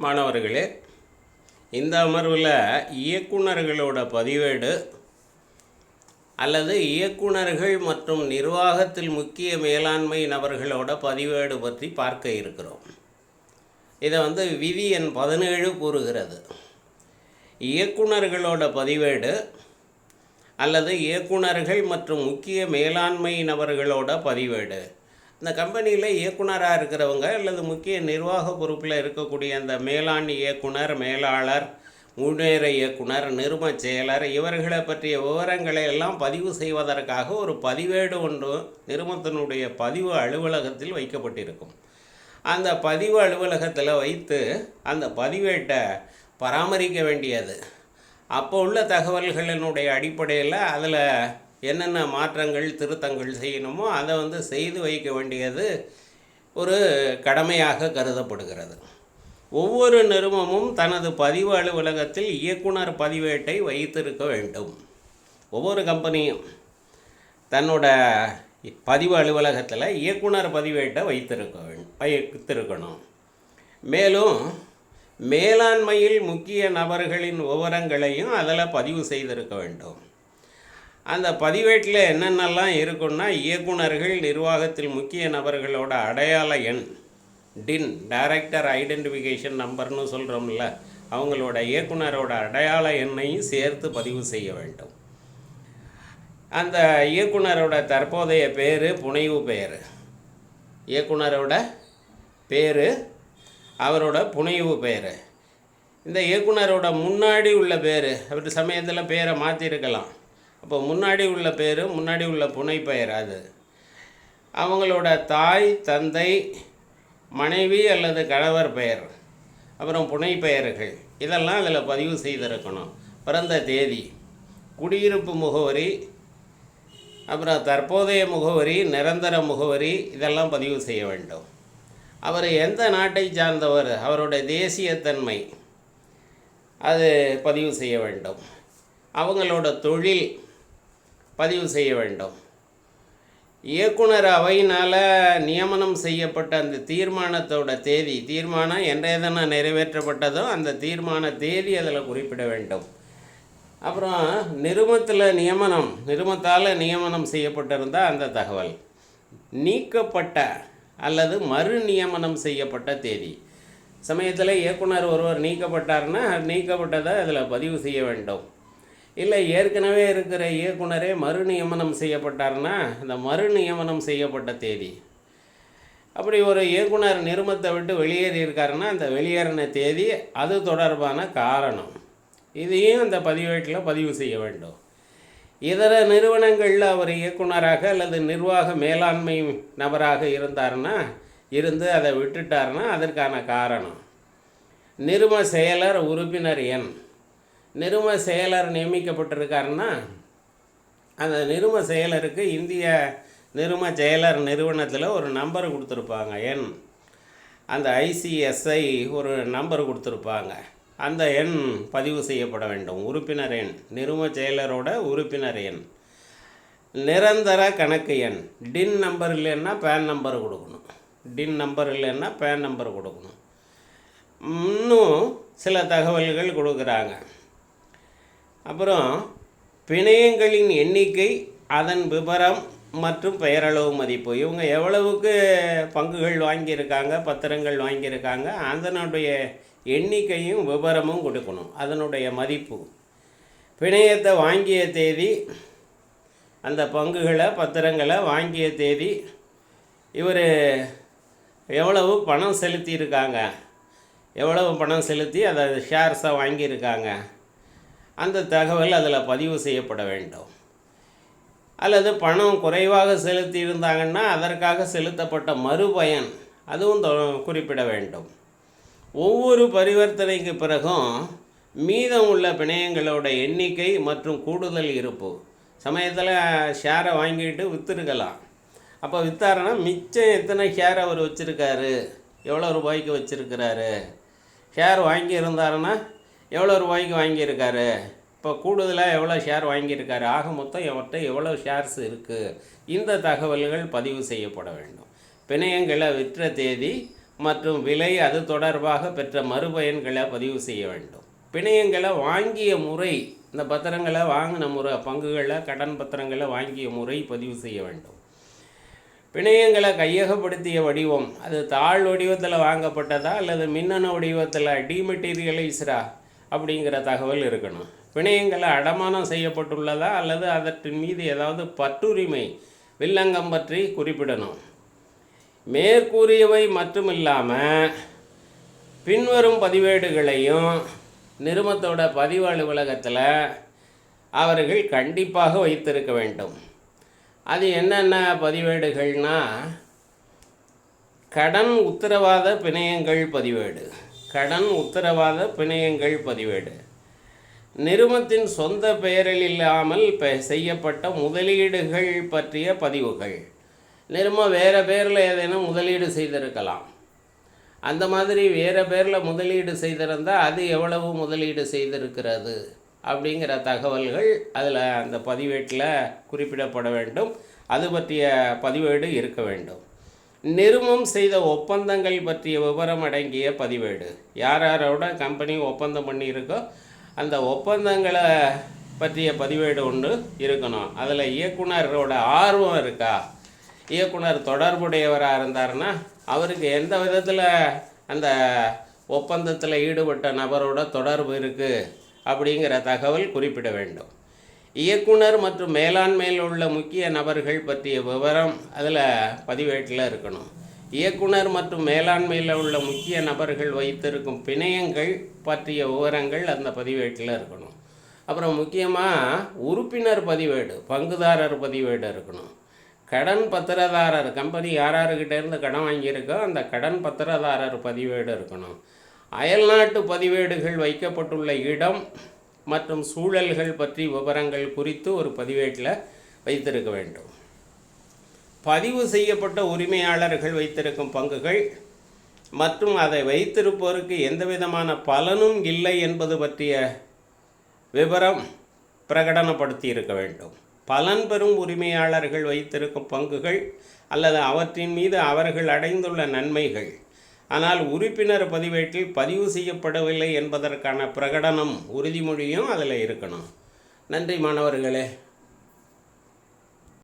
மாணவர்களே, இந்த அமர்வில் இயக்குனர்களோட பதிவேடு அல்லது இயக்குனர்கள் மற்றும் நிர்வாகத்தில் முக்கிய மேலாண்மை நபர்களோட பதிவேடு பற்றி பார்க்க இருக்கிறோம். இதை விதி எண் 17 கூறுகிறது. இயக்குனர்களோட பதிவேடு அல்லது இயக்குனர்கள் மற்றும் முக்கிய மேலாண்மை நபர்களோட பதிவேடு. இந்த கம்பெனியில் இயக்குனராக இருக்கிறவங்க அல்லது முக்கிய நிர்வாக பொறுப்பில் இருக்கக்கூடிய அந்த மேலாண் இயக்குனர், மேலாளர், முன்னேற இயக்குனர், நிறுவ செயலர் இவர்களை பற்றிய விவரங்களை எல்லாம் பதிவு செய்வதற்காக ஒரு பதிவேடு ஒன்று நிறுவனத்தினுடைய பதிவு அலுவலகத்தில் வைக்கப்பட்டிருக்கும். அந்த பதிவு அலுவலகத்தில் வைத்து அந்த பதிவேட்டை பராமரிக்க வேண்டியது. அப்போ உள்ள தகவல்களினுடைய அடிப்படையில் அதில் என்னென்ன மாற்றங்கள் திருத்தங்கள் செய்யணுமோ அதை செய்து வைக்க வேண்டியது ஒரு கடமையாக கருதப்படுகிறது. ஒவ்வொரு நிறுவனமும் தனது பதிவு அலுவலகத்தில் இயக்குனர் பதிவேட்டை வைத்திருக்க வேண்டும். ஒவ்வொரு கம்பெனியும் தன்னோட பதிவு அலுவலகத்தில் இயக்குனர் பதிவேட்டை வைத்திருக்கணும். மேலும் மேலாண்மையில் முக்கிய நபர்களின் விவரங்களையும் அதில் பதிவு செய்திருக்க வேண்டும். அந்த பதிவேட்டில் என்னென்னலாம் இருக்குன்னா, இயக்குனர்கள், நிர்வாகத்தில் முக்கிய நபர்களோட அடையாள எண், டின், டைரக்டர் ஐடென்டிஃபிகேஷன் நம்பர்னு சொல்கிறோம்ல, அவங்களோட இயக்குனரோட அடையாள எண்ணையும் சேர்த்து பதிவு செய்ய வேண்டும். அந்த இயக்குனரோட தற்போதைய பேர், புனைவு பெயர், இயக்குனரோட பேர், அவரோட புனைவு பெயர், இந்த இயக்குனரோட முன்னாடி உள்ள பேர், அவர் சமயத்தில் பேரை மாற்றிருக்கலாம். அப்போ முன்னாடி உள்ள பேர், முன்னாடி உள்ள புனைப்பெயர், அது அவங்களோட தாய், தந்தை, மனைவி அல்லது கணவர் பெயர், அப்புறம் புனைப்பெயர்கள் இதெல்லாம் அதில் பதிவு செய்திருக்கணும். பிறந்த தேதி, குடியிருப்பு முகவரி, அப்புறம் தற்போதைய முகவரி, நிரந்தர முகவரி இதெல்லாம் பதிவு செய்ய வேண்டும். அவர் எந்த நாட்டை சார்ந்தவர், அவருடைய தேசியத்தன்மை அது பதிவு செய்ய வேண்டும். அவங்களோட தொழில் பதிவு செய்ய வேண்டும். இயக்குனர் அவையினால் நியமனம் செய்யப்பட்ட அந்த தீர்மானத்தோட தேதி, தீர்மானம் என்றைய தினம் நிறைவேற்றப்பட்டதோ அந்த தீர்மான தேதி அதில் குறிப்பிட வேண்டும். அப்புறம் நிறுவனத்தால் நியமனம் செய்யப்பட்டிருந்தால் அந்த தகவல், நீக்கப்பட்ட அல்லது மறு நியமனம் செய்யப்பட்ட தேதி. சமயத்தில் இயக்குனர் ஒருவர் நீக்கப்பட்டார்னா நீக்கப்பட்டதை அதில் பதிவு செய்ய வேண்டும். இல்லை ஏற்கனவே இருக்கிற இயக்குனரே மறு நியமனம் செய்யப்பட்டார்னா அந்த மறு நியமனம் செய்யப்பட்ட தேதி. அப்படி ஒரு இயக்குனர் நிறுவனத்தை விட்டு வெளியேறியிருக்காருன்னா அந்த வெளியேறின தேதி, அது தொடர்பான காரணம், இதையும் அந்த பதிவேட்டில் பதிவு செய்ய வேண்டும். இதர நிறுவனங்களில் அவர் இயக்குனராக அல்லது நிர்வாக மேலாண்மை நபராக இருந்து அதை விட்டுட்டார்னா அதற்கான காரணம். நிறுவ செயலர் உறுப்பினர் எண், நிறுவ செயலர் நியமிக்கப்பட்டிருக்காருன்னா அந்த நிறுவ செயலருக்கு இந்திய நிறுவ செயலர் நிறுவனத்தில் ஒரு நம்பர் கொடுத்துருப்பாங்க, எண். அந்த ICSI ஒரு நம்பர் கொடுத்துருப்பாங்க, அந்த எண் பதிவு செய்யப்பட வேண்டும். உறுப்பினர் எண், நிறுவ செயலரோட உறுப்பினர் எண். நிரந்தர கணக்கு எண், டின் நம்பர் இல்லைன்னா பேன் நம்பர் கொடுக்கணும். டின் நம்பர் இல்லைன்னா பேன் நம்பர் கொடுக்கணும். இன்னும் சில தகவல்கள் கொடுக்குறாங்க. அப்புறம் பிணையங்களின் எண்ணிக்கை, அதன் விபரம் மற்றும் பெயரளவு மதிப்பு. இவங்க எவ்வளவுக்கு பங்குகள் வாங்கியிருக்காங்க, பத்திரங்கள் வாங்கியிருக்காங்க, அதனுடைய எண்ணிக்கையும் விபரமும் கொடுக்கணும், அதனுடைய மதிப்பு. பிணையத்தை வாங்கிய தேதி, அந்த பங்குகளை பத்திரங்களை வாங்கிய தேதி, இவர் எவ்வளவு பணம் செலுத்தியிருக்காங்க, எவ்வளவு பணம் செலுத்தி அதை ஷேர்ஸை வாங்கியிருக்காங்க, அந்த தகவல் அதில் பதிவு செய்யப்பட வேண்டும். அல்லது பணம் குறைவாக செலுத்தி இருந்தாங்கன்னா அதற்காக செலுத்தப்பட்ட மறுபயன் அதுவும் குறிப்பிட வேண்டும். ஒவ்வொரு பரிவர்த்தனைக்கு பிறகும் மீதம் உள்ள பிணையங்களோட எண்ணிக்கை மற்றும் கூடுதல் இருப்பு. சமயத்தில் ஷேரை வாங்கிட்டு விற்றுருக்கலாம். அப்போ விற்றாருன்னா மிச்சம் எத்தனை ஷேர் அவர் வச்சுருக்காரு, எவ்வளோ ரூபாய்க்கு வச்சுருக்கிறாரு, ஷேர் வாங்கியிருந்தாருன்னா எவ்வளோ ரூபாய்க்கு வாங்கியிருக்காரு, இப்போ கூடுதலாக எவ்வளோ ஷேர் வாங்கியிருக்காரு, ஆக மொத்தம் அவர்கிட்ட எவ்வளோ ஷேர்ஸ் இருக்குது, இந்த தகவல்கள் பதிவு செய்யப்பட வேண்டும். பிணையங்களை விற்ற தேதி மற்றும் விலை அது தொடர்பாக பெற்ற மறுபயன்களை பதிவு செய்ய வேண்டும். பிணையங்களை வாங்கிய முறை, இந்த பத்திரங்களை வாங்கின முறை, பங்குகளை கடன் பத்திரங்களை வாங்கிய முறை பதிவு செய்ய வேண்டும். பிணையங்களை கையகப்படுத்திய வடிவம், அது தாழ் வடிவத்தில் வாங்கப்பட்டதா அல்லது மின்னணு வடிவத்தில் டிமெட்டீரியலைஸ்டா அப்படிங்கிற தகவல் இருக்கணும். பிணையங்களை அடமானம் செய்யப்பட்டுள்ளதா அல்லது அதற்றின் மீது ஏதாவது பற்றுரிமை வில்லங்கம் பற்றி குறிப்பிடணும். மேற்கூறியவை மட்டுமில்லாமல் பின்வரும் பதிவேடுகளையும் நிறுவனத்தோட பதிவு அலுவலகத்தில் அவர்கள் கண்டிப்பாக வைத்திருக்க வேண்டும். அது என்னென்ன பதிவேடுகள்னா, கடன் உத்தரவாத பிணையங்கள் பதிவேடு, கடன் உத்தரவாத பிணையங்கள் பதிவேடு, நிறுவனத்தின் சொந்த பெயரில் இல்லாமல் செய்யப்பட்ட முதலீடுகள் பற்றிய பதிவுகள். நிறுவனம் வேறு பேரில் ஏதேனும் முதலீடு செய்திருக்கலாம், அந்த மாதிரி வேறு பேரில் முதலீடு செய்திருந்தால் அது எவ்வளவு முதலீடு செய்திருக்கிறது அப்படிங்கிற தகவல்கள் அதில் அந்த பதிவேட்டில் குறிப்பிடப்பட வேண்டும். அது பற்றிய பதிவேடு இருக்க வேண்டும். நிறுவனம் செய்த ஒப்பந்தங்கள் பற்றிய விவரம் அடங்கிய பதிவேடு, யார் யாரோட கம்பெனி ஒப்பந்தம் பண்ணியிருக்கோ அந்த ஒப்பந்தங்களை பற்றிய பதிவேடு ஒன்று இருக்கணும். அதில் இயக்குனரோட ஆர்வம் இருக்கா, இயக்குனர் தொடர்புடையவராக இருந்தார்னா அவருக்கு எந்த விதத்தில் அந்த ஒப்பந்தத்தில் ஈடுபட்ட நபரோட தொடர்பு இருக்குது அப்படிங்கிற தகவல் குறிப்பிட வேண்டும். இயக்குனர் மற்றும் மேலாண்மையில் உள்ள முக்கிய நபர்கள் பற்றிய விவரம் அதில் பதிவேட்டில் இருக்கணும். இயக்குனர் மற்றும் மேலாண்மையில் உள்ள முக்கிய நபர்கள் வைத்திருக்கும் பிணையங்கள் பற்றிய விவரங்கள் அந்த பதிவேட்டில் இருக்கணும். அப்புறம் முக்கியமாக உறுப்பினர் பதிவேடு, பங்குதாரர் பதிவேடு இருக்கணும். கடன் பத்திரதாரர், கம்பெனி யாராருக்கிட்டேருந்து கடன் வாங்கியிருக்கோ அந்த கடன் பத்திரதாரர் பதிவேடு இருக்கணும். அயல்நாட்டு பதிவேடுகள் வைக்கப்பட்டுள்ள இடம் மற்றும் சூழல்கள் பற்றி விவரங்கள் குறித்து ஒரு பதிவேட்டில் வைத்திருக்க வேண்டும். பதிவு செய்யப்பட்ட உரிமையாளர்கள் வைத்திருக்கும் பங்குகள் மற்றும் அதை வைத்திருப்போருக்கு எந்த விதமான பலனும் இல்லை என்பது பற்றிய விவரம் பிரகடனப்படுத்தி இருக்க வேண்டும். பலன் பெறும் உரிமையாளர்கள் வைத்திருக்கும் பங்குகள் அல்லது அவற்றின் மீது அவர்கள் அடைந்துள்ள நன்மைகள், ஆனால் உறுப்பினர் பதிவேட்டில் பதிவு செய்யப்படவில்லை என்பதற்கான பிரகடனம், உறுதிமொழியும் அதில் இருக்கணும். நன்றி மாணவர்களே.